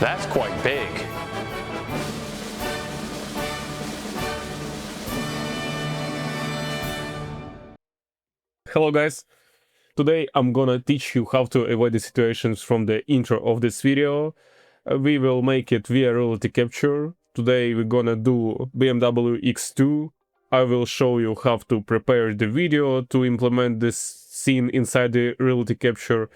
That's quite big. Hello guys, today I'm gonna teach you how to avoid the situations from the intro of this video. We will make it via RealityCapture. Today we're gonna do BMW X2. I will show you how to prepare the video to implement this scene inside the RealityCapture,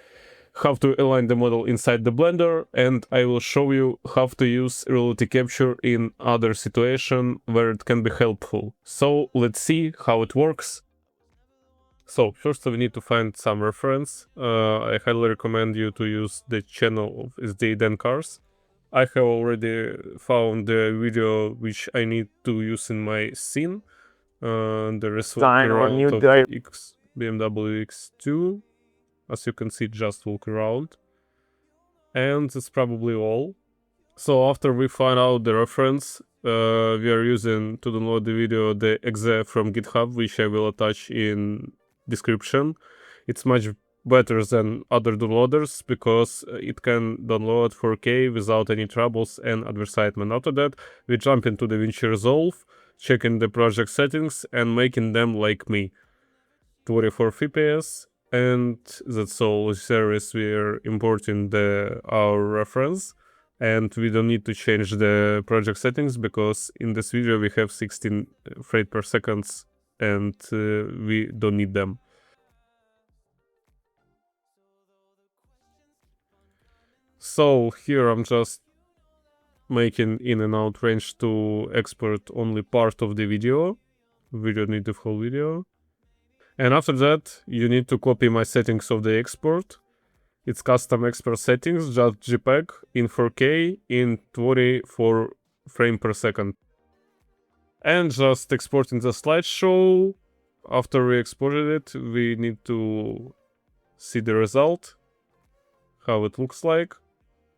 how to align the model inside the Blender, and I will show you how to use RealityCapture in other situation where it can be helpful. So let's see how it works. So first we need to find some reference. I highly recommend you to use the channel of SDA Dan Cars. I have already found the video which I need to use in my scene. There is walking around of BMW X2. As you can see, just walk around. And that's probably all. So after we find out the reference, we are using to download the video the exe from GitHub, which I will attach in description. It's much better than other downloaders because it can download 4K without any troubles and advertisement. After that, we jump into Davinci Resolve, checking the project settings and making them like me. 24 FPS, and that's all. There is we are importing our reference, and we don't need to change the project settings because in this video we have 16 frames per second and we don't need them. So here I'm just making in and out range to export only part of the video. We don't need the whole video. And after that, you need to copy my settings of the export. It's custom export settings, just JPEG in 4K in 24 frames per second. And just exporting the slideshow. After we exported it, we need to see the result, how it looks like.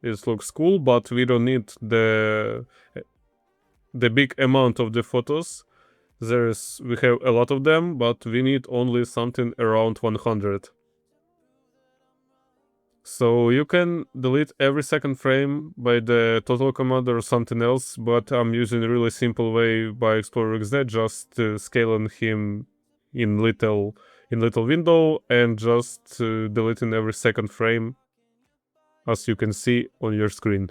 It looks cool, but we don't need the big amount of the photos. We have a lot of them, but we need only something around 100. So you can delete every second frame by the total command or something else, but I'm using a really simple way by Explorer XZ, just scaling him in little window and just deleting every second frame, as you can see on your screen.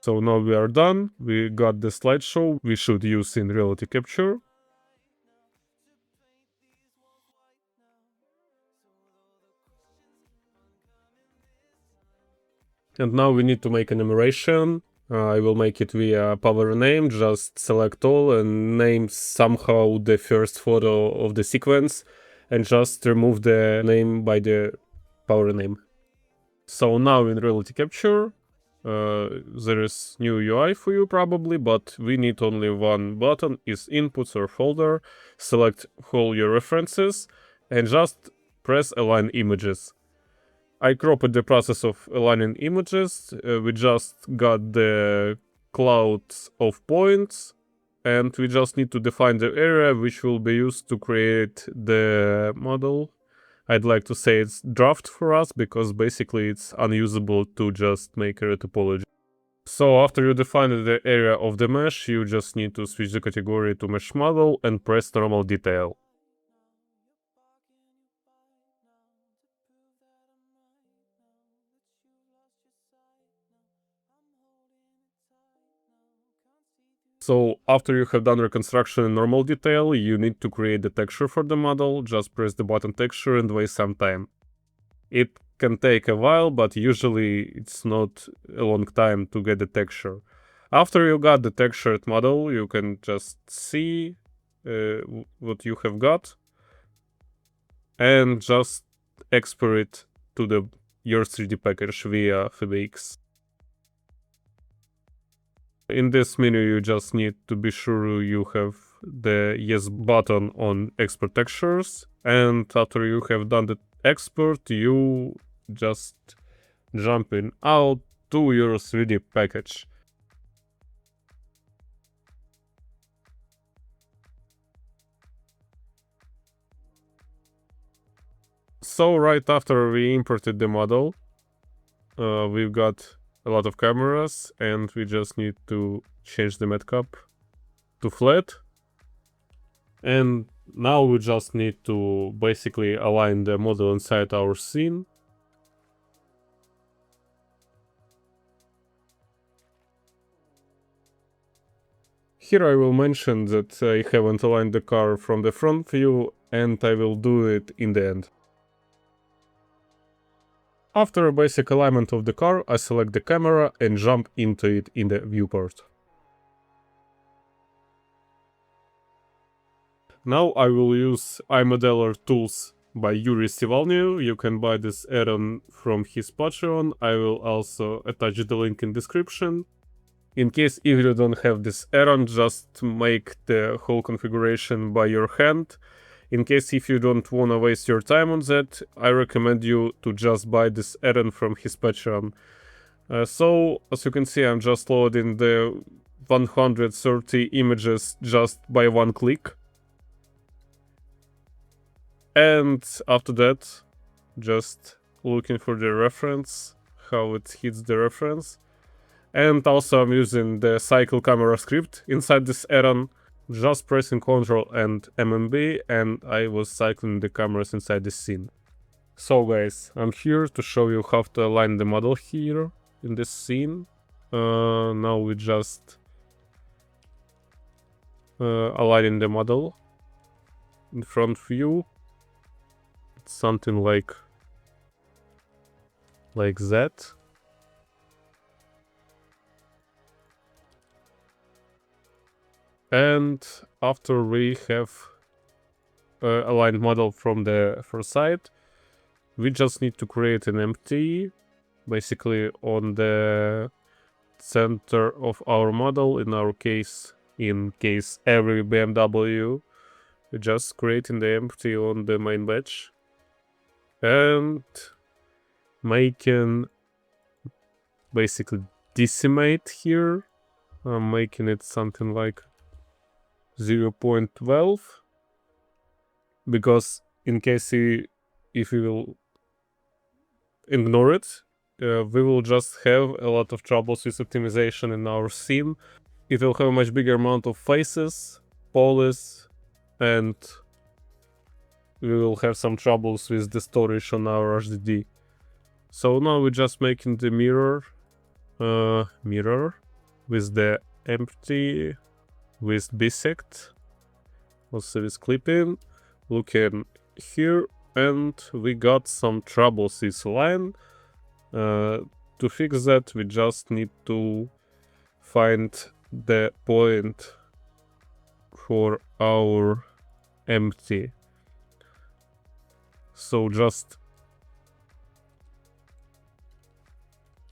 So now we are done. We got the slideshow we should use in RealityCapture. And now we need to make an enumeration. I will make it via power name, just select all and name somehow the first photo of the sequence and just remove the name by the power name. So now in RealityCapture, there is new UI for you probably, but we need only one button, is inputs or folder. Select all your references and just press align images. I cropped the process of aligning images. We just got the clouds of points, and we just need to define the area which will be used to create the model. I'd like to say it's draft for us because basically it's unusable to just make a topology. So after you define the area of the mesh, you just need to switch the category to mesh model and press normal detail. So after you have done reconstruction in normal detail, you need to create the texture for the model. Just press the button texture and wait some time. It can take a while, but usually it's not a long time to get the texture. After you got the textured model, you can just see what you have got and just export it to your 3D package via FBX. In this menu, you just need to be sure you have the yes button on export textures, and after you have done the export, you just jump in out to your 3D package. So right after we imported the model, we've got a lot of cameras, and we just need to change the matcap to flat. And now we just need to basically align the model inside our scene. Here I will mention that I haven't aligned the car from the front view, and I will do it in the end. After a basic alignment of the car, I select the camera and jump into it in the viewport. Now I will use ImageModeler tools by Yuri Sivalny. You can buy this add-on from his Patreon. I will also attach the link in description. In case if you don't have this add-on, just make the whole configuration by your hand. In case if you don't want to waste your time on that, I recommend you to just buy this add-on from his Patreon. So, as you can see, I'm just loading the 130 images just by one click. And after that, just looking for the reference, how it hits the reference. And also I'm using the cycle camera script inside this add-on, just pressing Ctrl and MMB, and I was cycling the cameras inside the scene. So guys, I'm here to show you how to align the model here in this scene. Now we just aligning the model in front view. It's something like that. And after we have aligned model from the first side, we just need to create an empty, basically on the center of our model. In our case, every BMW, just creating the empty on the main batch and making basically decimate here. I'm making it something like 0.12, because in case if we will ignore it, we will just have a lot of troubles with optimization in our scene. It will have a much bigger amount of faces, polys, and we will have some troubles with the storage on our HDD. So now we're just making the mirror with the empty, with bisect, also with clipping, looking here, and we got some troubles with line. To fix that, we just need to find the point for our empty. So just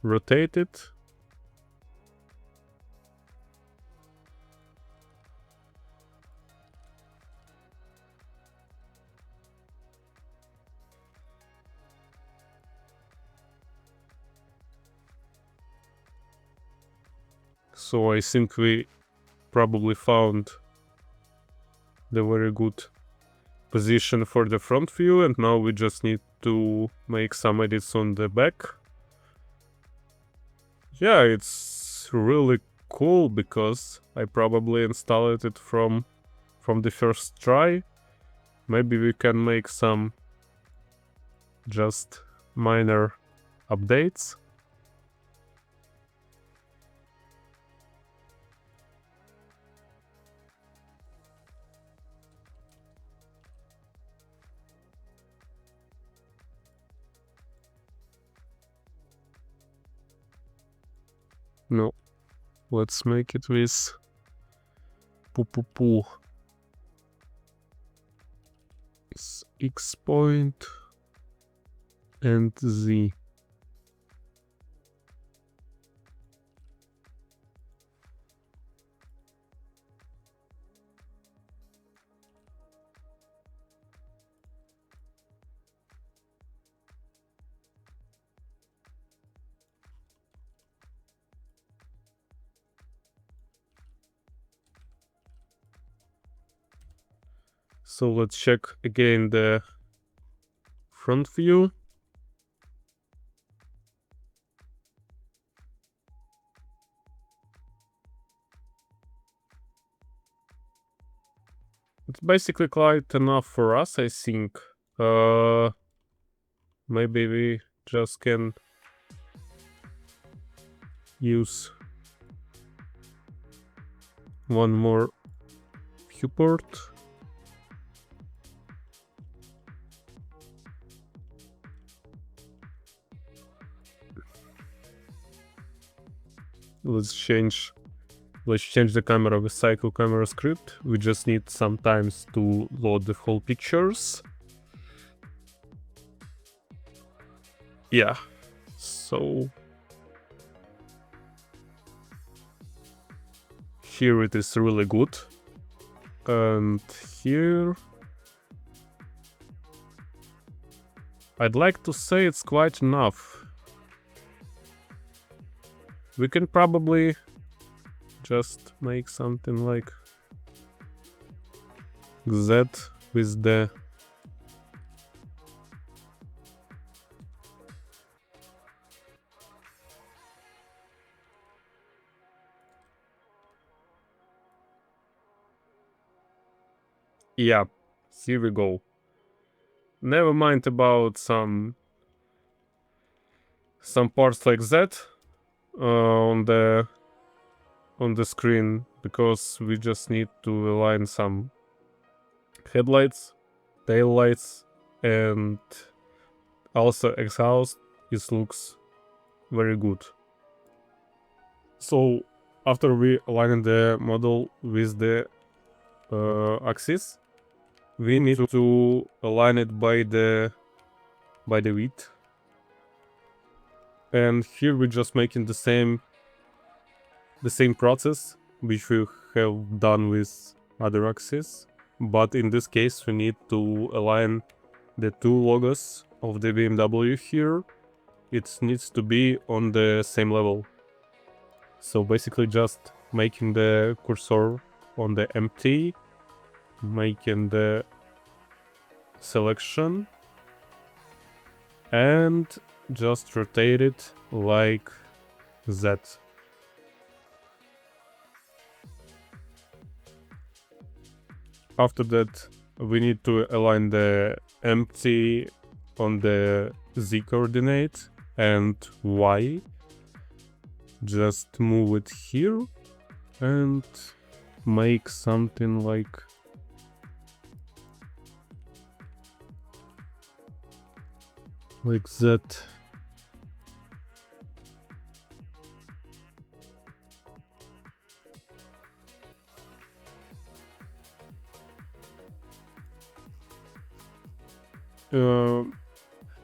rotate it. So I think we probably found the very good position for the front view, and now we just need to make some edits on the back. Yeah, it's really cool because I probably installed it from the first try. Maybe we can make some just minor updates. No, let's make it with X point and Z. So let's check again the front view. It's basically quite enough for us, I think. Maybe we just can use one more viewport. Let's change the camera with cycle camera script. We just need some times to load the whole pictures. Yeah, so here it is really good, and here I'd like to say it's quite enough. We can probably just make something like that with the yeah, here we go. Never mind about some parts like that on the screen, because we just need to align some headlights, tail lights, and also exhaust. It looks very good. So after we align the model with the axis, we need to align it by the width. And here we're just making the same process which we have done with other axes, but in this case we need to align the two logos of the BMW here. It needs to be on the same level. So basically just making the cursor on the empty, making the selection, and just rotate it like that. After that, we need to align the empty on the Z coordinate and Y. Just move it here and make something like that.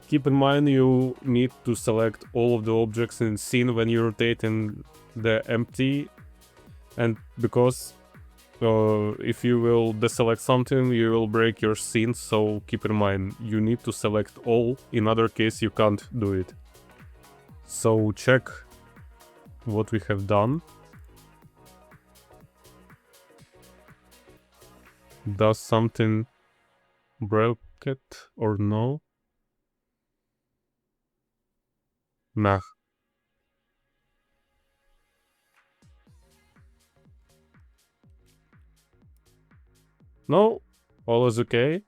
Keep in mind you need to select all of the objects in scene when you're rotating the empty, and because if you will deselect something, you will break your scene, so keep in mind you need to select all, in other case you can't do it. So check what we have done. Does something break it or no? Nah. No, all is okay.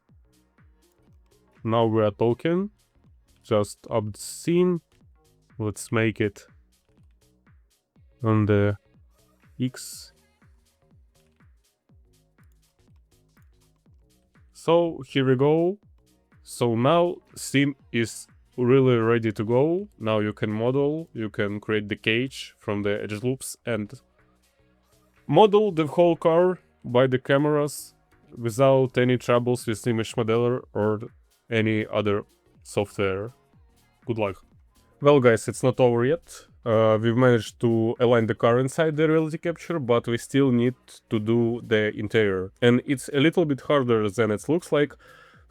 Now we are talking. Just up the scene. Let's make it on the X. So here we go. So now scene is really ready to go. Now you can model, you can create the cage from the edge loops and model the whole car by the cameras without any troubles with ImageModeler or any other software. Good luck. Well guys, it's not over yet. We've managed to align the car inside the RealityCapture, but we still need to do the interior. And it's a little bit harder than it looks like.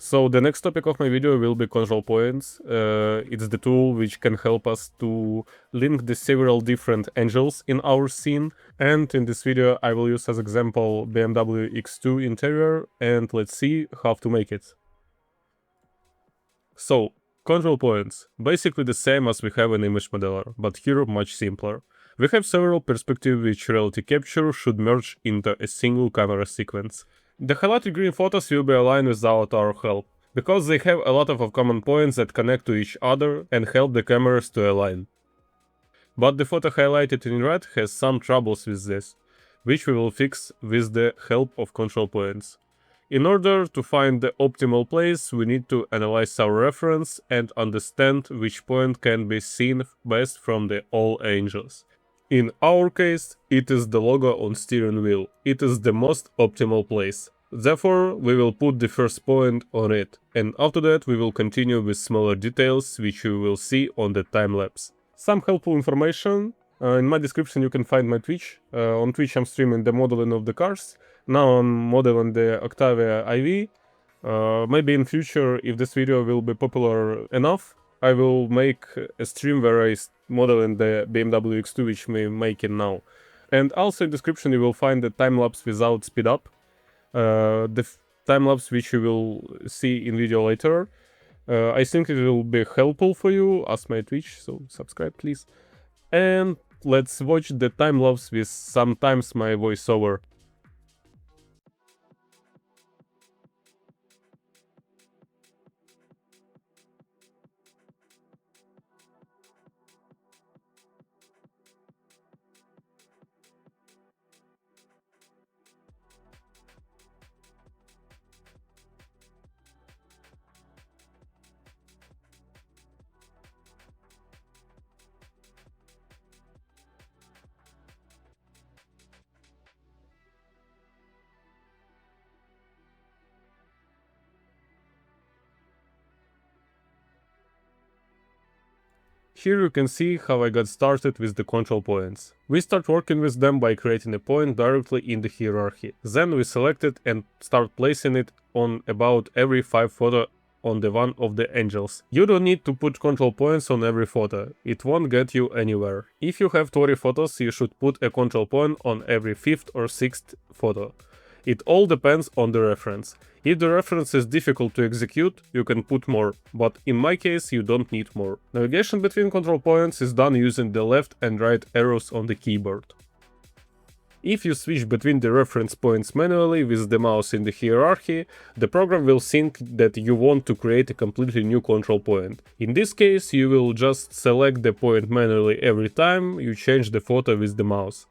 So the next topic of my video will be control points. It's the tool which can help us to link the several different angles in our scene. And in this video I will use as example BMW X2 interior, and let's see how to make it. So, control points. Basically the same as we have in ImageModeler, but here much simpler. We have several perspectives which RealityCapture should merge into a single camera sequence. The highlighted green photos will be aligned without our help, because they have a lot of common points that connect to each other and help the cameras to align. But the photo highlighted in red has some troubles with this, which we will fix with the help of control points. In order to find the optimal place, we need to analyze our reference and understand which point can be seen best from the all angles. In our case, it is the logo on steering wheel. It is the most optimal place. Therefore, we will put the first point on it, and after that we will continue with smaller details which you will see on the time-lapse. Some helpful information. In my description you can find my Twitch. On Twitch I'm streaming the modeling of the cars. Now I'm modeling the Octavia IV. Maybe in future, if this video will be popular enough, I will make a stream where I model in the BMW X2 which we're making now. And also in the description you will find the time-lapse without speed up. The time-lapse which you will see in video later. I think it will be helpful for you as my Twitch, so subscribe please. And let's watch the time-lapse with sometimes my voiceover. Here you can see how I got started with the control points. We start working with them by creating a point directly in the hierarchy. Then we select it and start placing it on about every 5 photo on the one of the angles. You don't need to put control points on every photo, it won't get you anywhere. If you have 20 photos, you should put a control point on every 5th or 6th photo. It all depends on the reference. If the reference is difficult to execute, you can put more, but in my case you don't need more. Navigation between control points is done using the left and right arrows on the keyboard. If you switch between the reference points manually with the mouse in the hierarchy, the program will think that you want to create a completely new control point. In this case, you will just select the point manually every time you change the photo with the mouse.